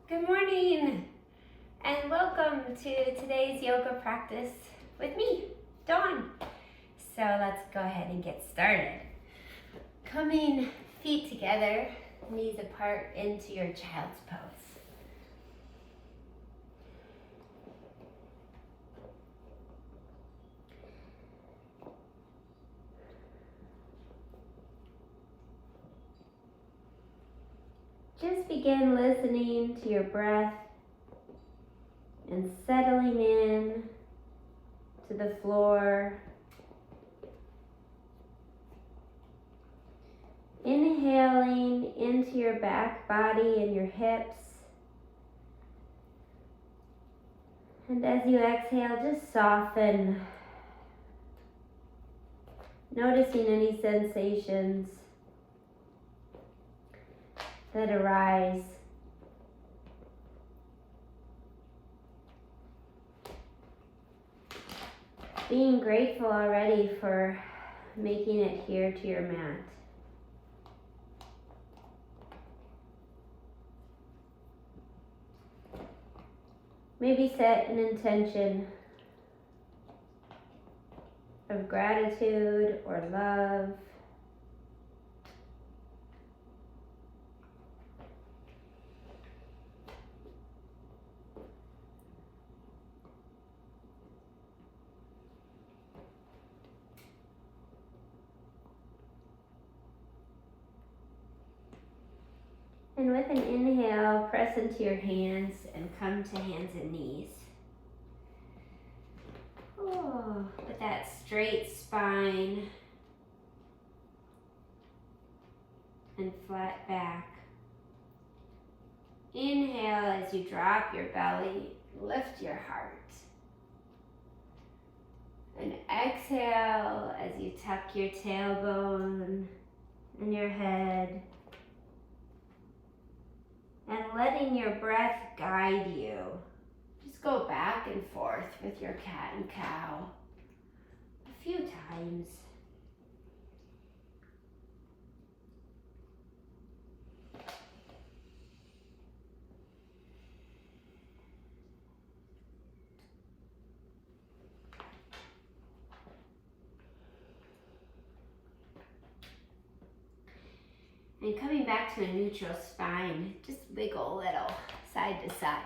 Good morning and welcome to today's yoga practice with me, Dawn. So let's go ahead and get started. Coming feet together, knees apart into your child's pose. Just begin listening to your breath and settling in to the floor. Inhaling into your back body and your hips. And as you exhale, just soften, noticing any sensations that arise. Being grateful already for making it here to your mat. Maybe set an intention of gratitude or love. And with an inhale, press into your hands and come to hands and knees. With that straight spine and flat back. Inhale as you drop your belly, lift your heart. And exhale as you tuck your tailbone and your head. And letting your breath guide you. Just go back and forth with your cat and cow a few times. And coming back to a neutral spine, just wiggle a little side to side.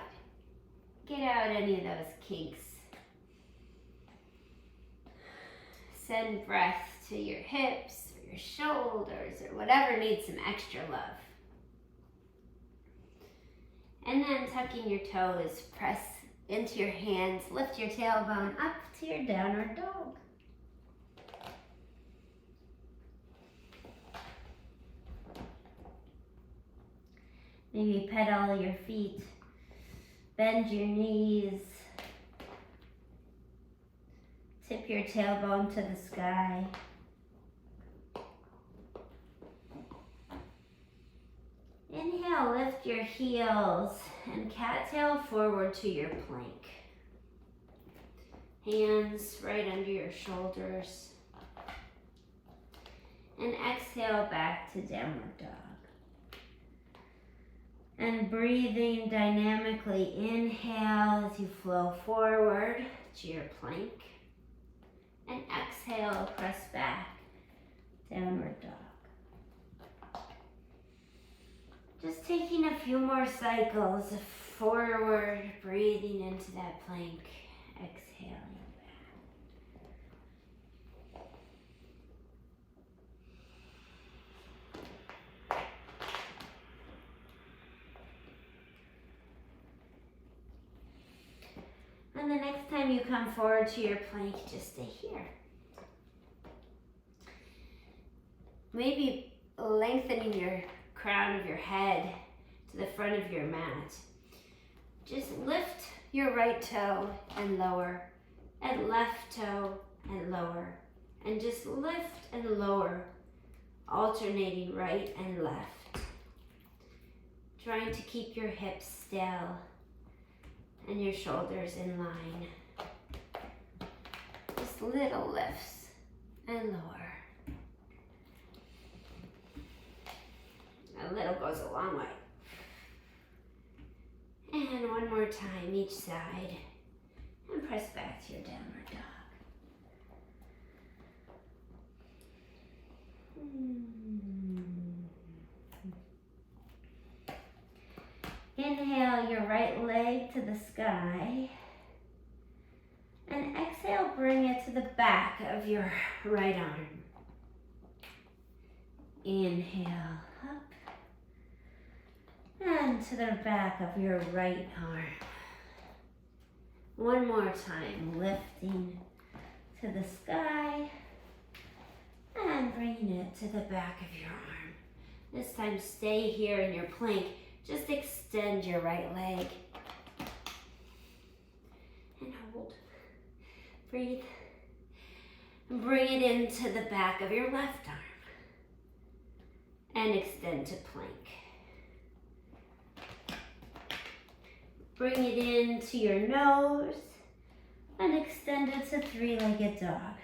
Get out any of those kinks. Send breath to your hips or your shoulders or whatever needs some extra love. And then tucking your toes, press into your hands, lift your tailbone up to your downward dog. Maybe pedal your feet, bend your knees, tip your tailbone to the sky. Inhale, lift your heels and cattail forward to your plank. Hands right under your shoulders. And exhale back to downward dog. And breathing dynamically, inhale as you flow forward to your plank. And exhale, press back, downward dog. Just taking a few more cycles of forward, breathing into that plank, exhaling back. And the next time you come forward to your plank, just stay here. Maybe lengthening your crown of your head to the front of your mat. Just lift your right toe and lower, and left toe and lower, and just lift and lower, alternating right and left. Trying to keep your hips still and your shoulders in line. Just little lifts and lower. A little goes a long way. time each side. And press back to your downward dog. Inhale your right leg to the sky. And exhale, bring it to the back of your right arm. Inhale up. And to the back of your right arm. One more time, lifting to the sky and bringing it to the back of your arm. This time stay here in your plank. Just extend your right leg and hold. Breathe. And bring it into the back of your left arm and extend to plank. Bring it into your nose and extend it to three-legged dog.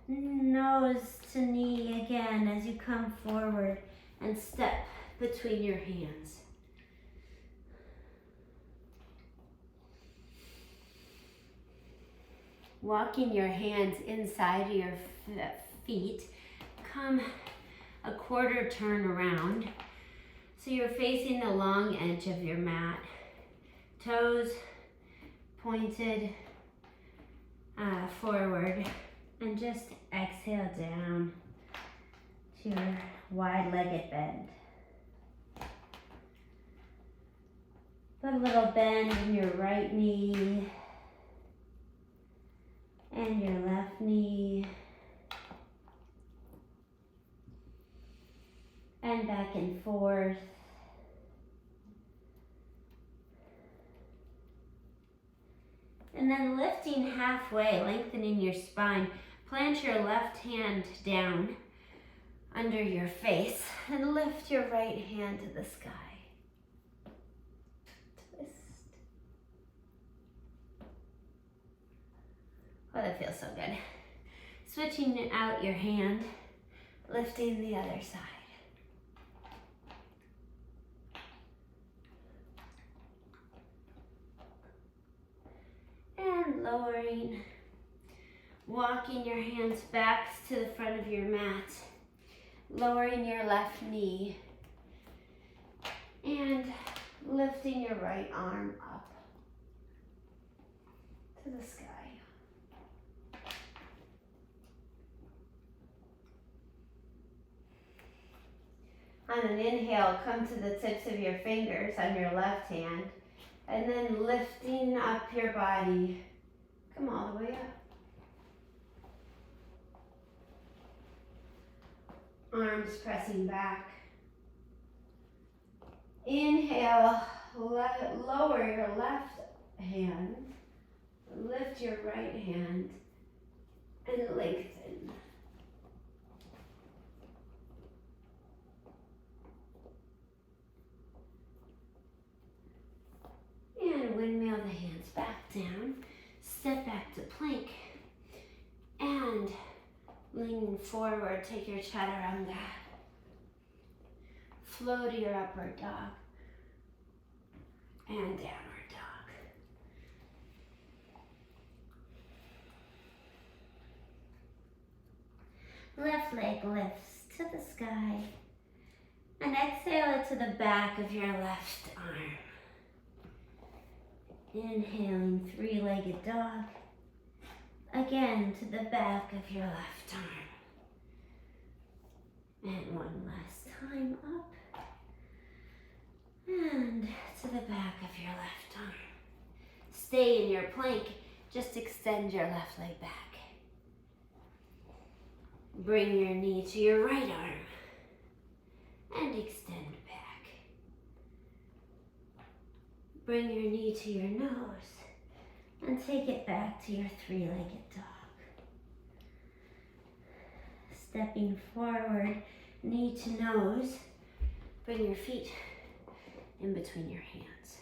Nose to knee again as you come forward and step between your hands. Walking your hands inside of your feet, come a quarter turn around. So you're facing the long edge of your mat. Toes pointed forward. And just exhale down to your wide-legged bend. Put a little bend in your right knee and your left knee. And back and forth. And then lifting halfway, lengthening your spine. Plant your left hand down under your face and lift your right hand to the sky. Twist. Oh, that feels so good. Switching out your hand, lifting the other side. And lowering. Walking your hands back to the front of your mat, lowering your left knee, and lifting your right arm up to the sky. On an inhale, come to the tips of your fingers on your left hand, and then lifting up your body, come all the way up. Arms pressing back. Inhale, lower your left hand, lift your right hand, and lengthen. And windmill the hands back down, step back to plank, and lean forward, take your chaturanga. Flow to your upward dog and downward dog. Left leg lifts to the sky and exhale it to the back of your left arm. Inhaling three-legged dog. Again to the back of your left arm. And one last time up. And to the back of your left arm. Stay in your plank. Just extend your left leg back. Bring your knee to your right arm. And extend back. Bring your knee to your nose. And take it back to your three-legged dog. Stepping forward, knee to nose. Bring your feet in between your hands.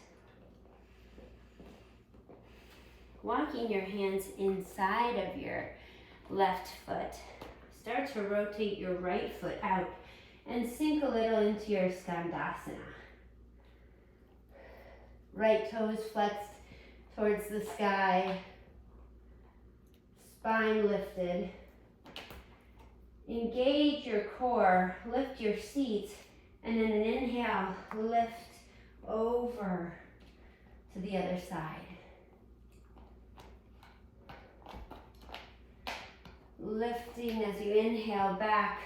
Walking your hands inside of your left foot. Start to rotate your right foot out and sink a little into your Skandasana. Right toes flexed towards the sky, spine lifted. Engage your core, lift your seat, and in an inhale, lift over to the other side. Lifting as you inhale back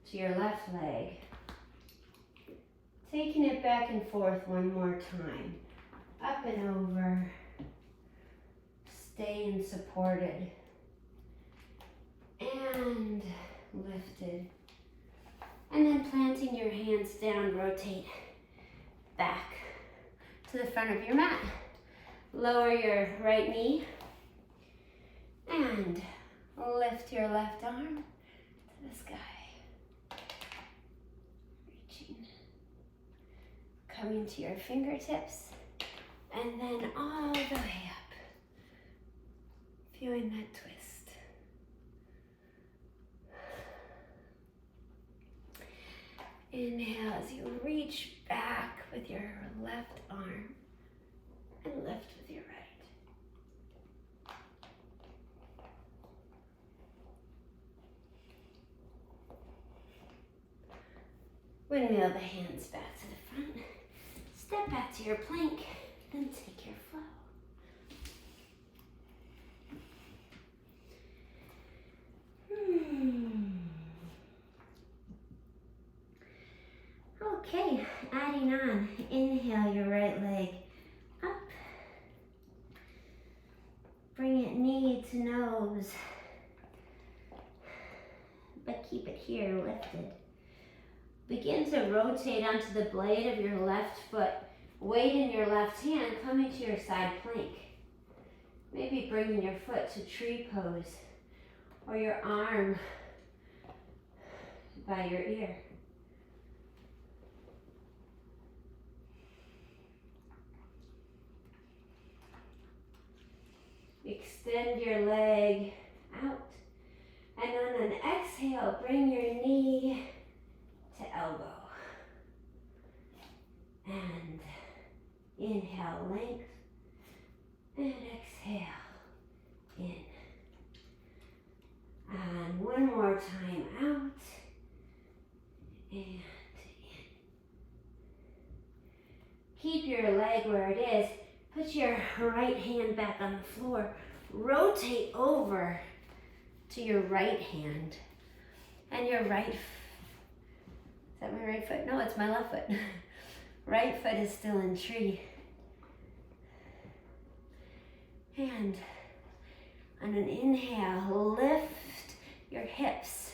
to your left leg. Taking it back and forth one more time. Up and over. Staying supported. And lifted. And then planting your hands down, rotate back to the front of your mat. Lower your right knee and lift your left arm to the sky. Reaching. Coming to your fingertips and then all the way up. Feeling that twist. Inhale as you reach back with your left arm and lift with your right. Windmill the hands back to the front. Step back to your plank, then take your flow. Okay, adding on, inhale your right leg up. Bring it knee to nose, but keep it here lifted. Begin to rotate onto the blade of your left foot. Weight in your left hand, coming to your side plank. Maybe bringing your foot to tree pose or your arm by your ear. Extend your leg out. And on an exhale, bring your knee to elbow. And inhale, length. And exhale, in. And one more time, out. And in. Keep your leg where it is. Put your right hand back on the floor. Rotate over to your right hand. And your right, is that my right foot? No, it's my left foot. Right foot is still in tree. And on an inhale, lift your hips.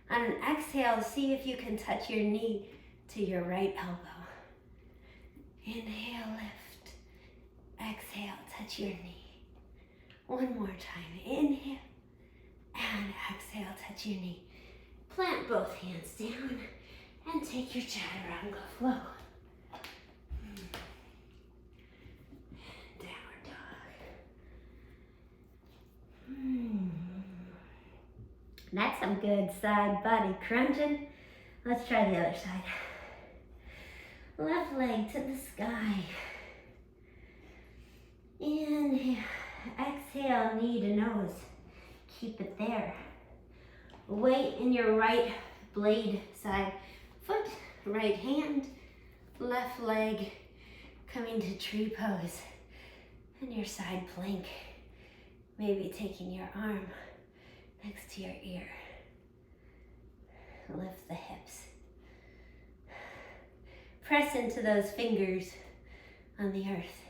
On an exhale, see if you can touch your knee to your right elbow. Inhale, lift. Exhale, touch your knee. One more time. Inhale and exhale, touch your knee. Plant both hands down and take your chaturanga flow. Downward dog. That's some good side body crunching. Let's try the other side. Left leg to the sky. Inhale, exhale, knee to nose. Keep it there. Weight in your right blade side foot, right hand, left leg coming to tree pose. And your side plank, maybe taking your arm next to your ear. Lift the hips. Press into those fingers on the earth.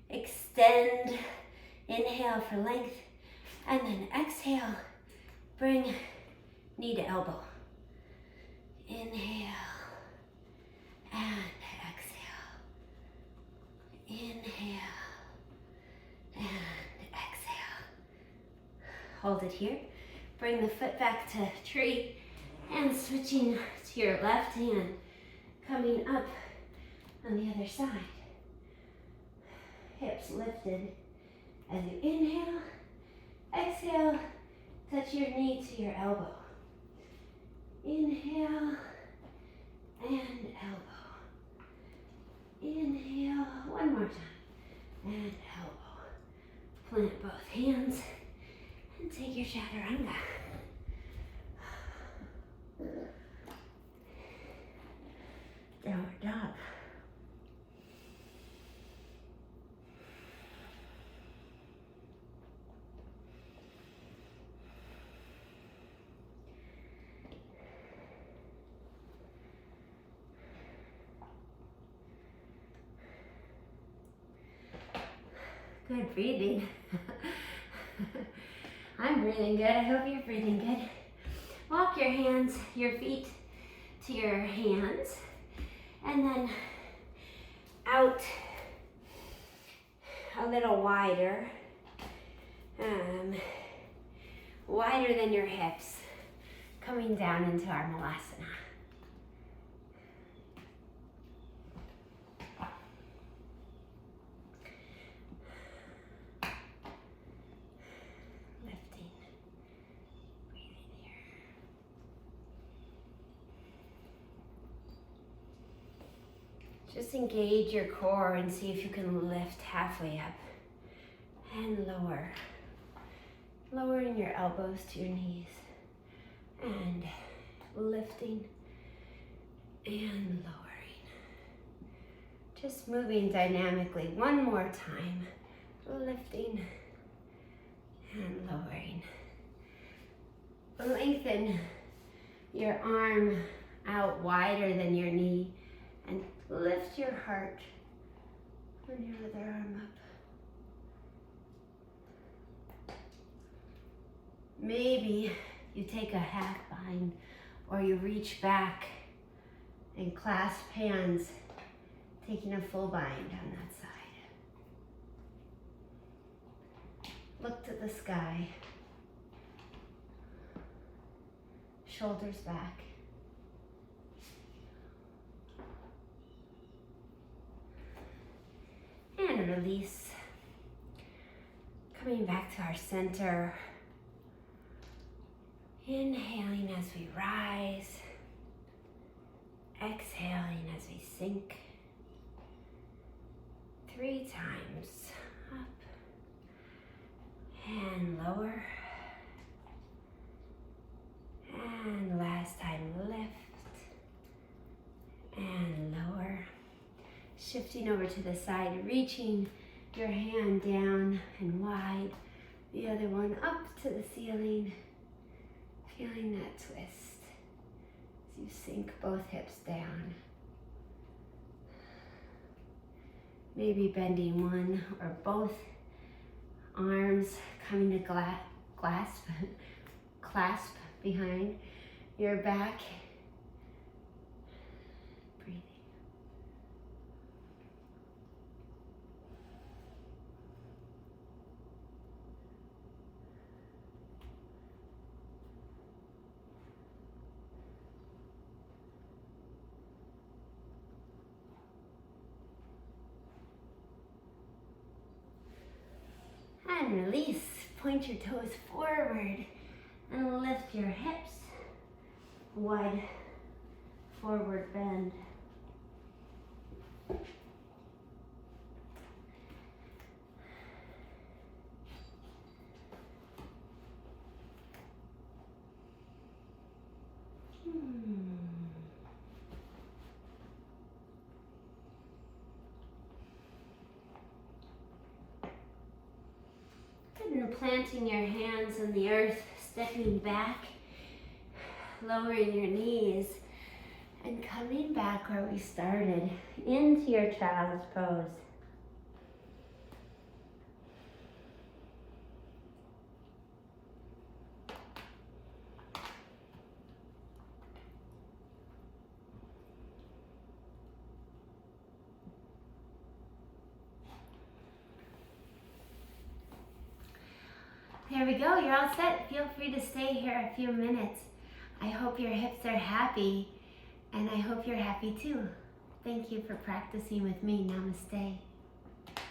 Extend, inhale for length, and then exhale, bring knee to elbow. Inhale, and exhale. Inhale, and exhale. Hold it here. Bring the foot back to tree, and switching to your left hand, coming up on the other side. Hips lifted as you inhale, exhale, touch your knee to your elbow. Inhale and elbow. Inhale, one more time, and elbow. Plant both hands and take your chaturanga. Downward dog. Good breathing. I'm breathing good. I hope you're breathing good. Walk your hands, your feet to your hands, and then out a little wider, wider than your hips, coming down into our Malasana. Just engage your core and see if you can lift halfway up and lower. Lowering your elbows to your knees and lifting and lowering. Just moving dynamically one more time. Lifting and lowering. Lengthen your arm out wider than your knee and lift your heart and your other arm up. Maybe you take a half bind or you reach back and clasp hands, taking a full bind on that side. Look to the sky. Shoulders back. And release. Coming back to our center. Inhaling as we rise. Exhaling as we sink. 3 times. Up. And lower. And last time, lift. And lower. Shifting over to the side, reaching your hand down and wide, the other one up to the ceiling, feeling that twist as you sink both hips down. Maybe bending one or both arms, coming to clasp behind your back. And release. Point your toes forward and lift your hips. Wide forward bend. And planting your hands on the earth, stepping back, lowering your knees, and coming back where we started, into your child's pose. There we go, you're all set. Feel free to stay here a few minutes. I hope your hips are happy, and I hope you're happy too. Thank you for practicing with me. Namaste.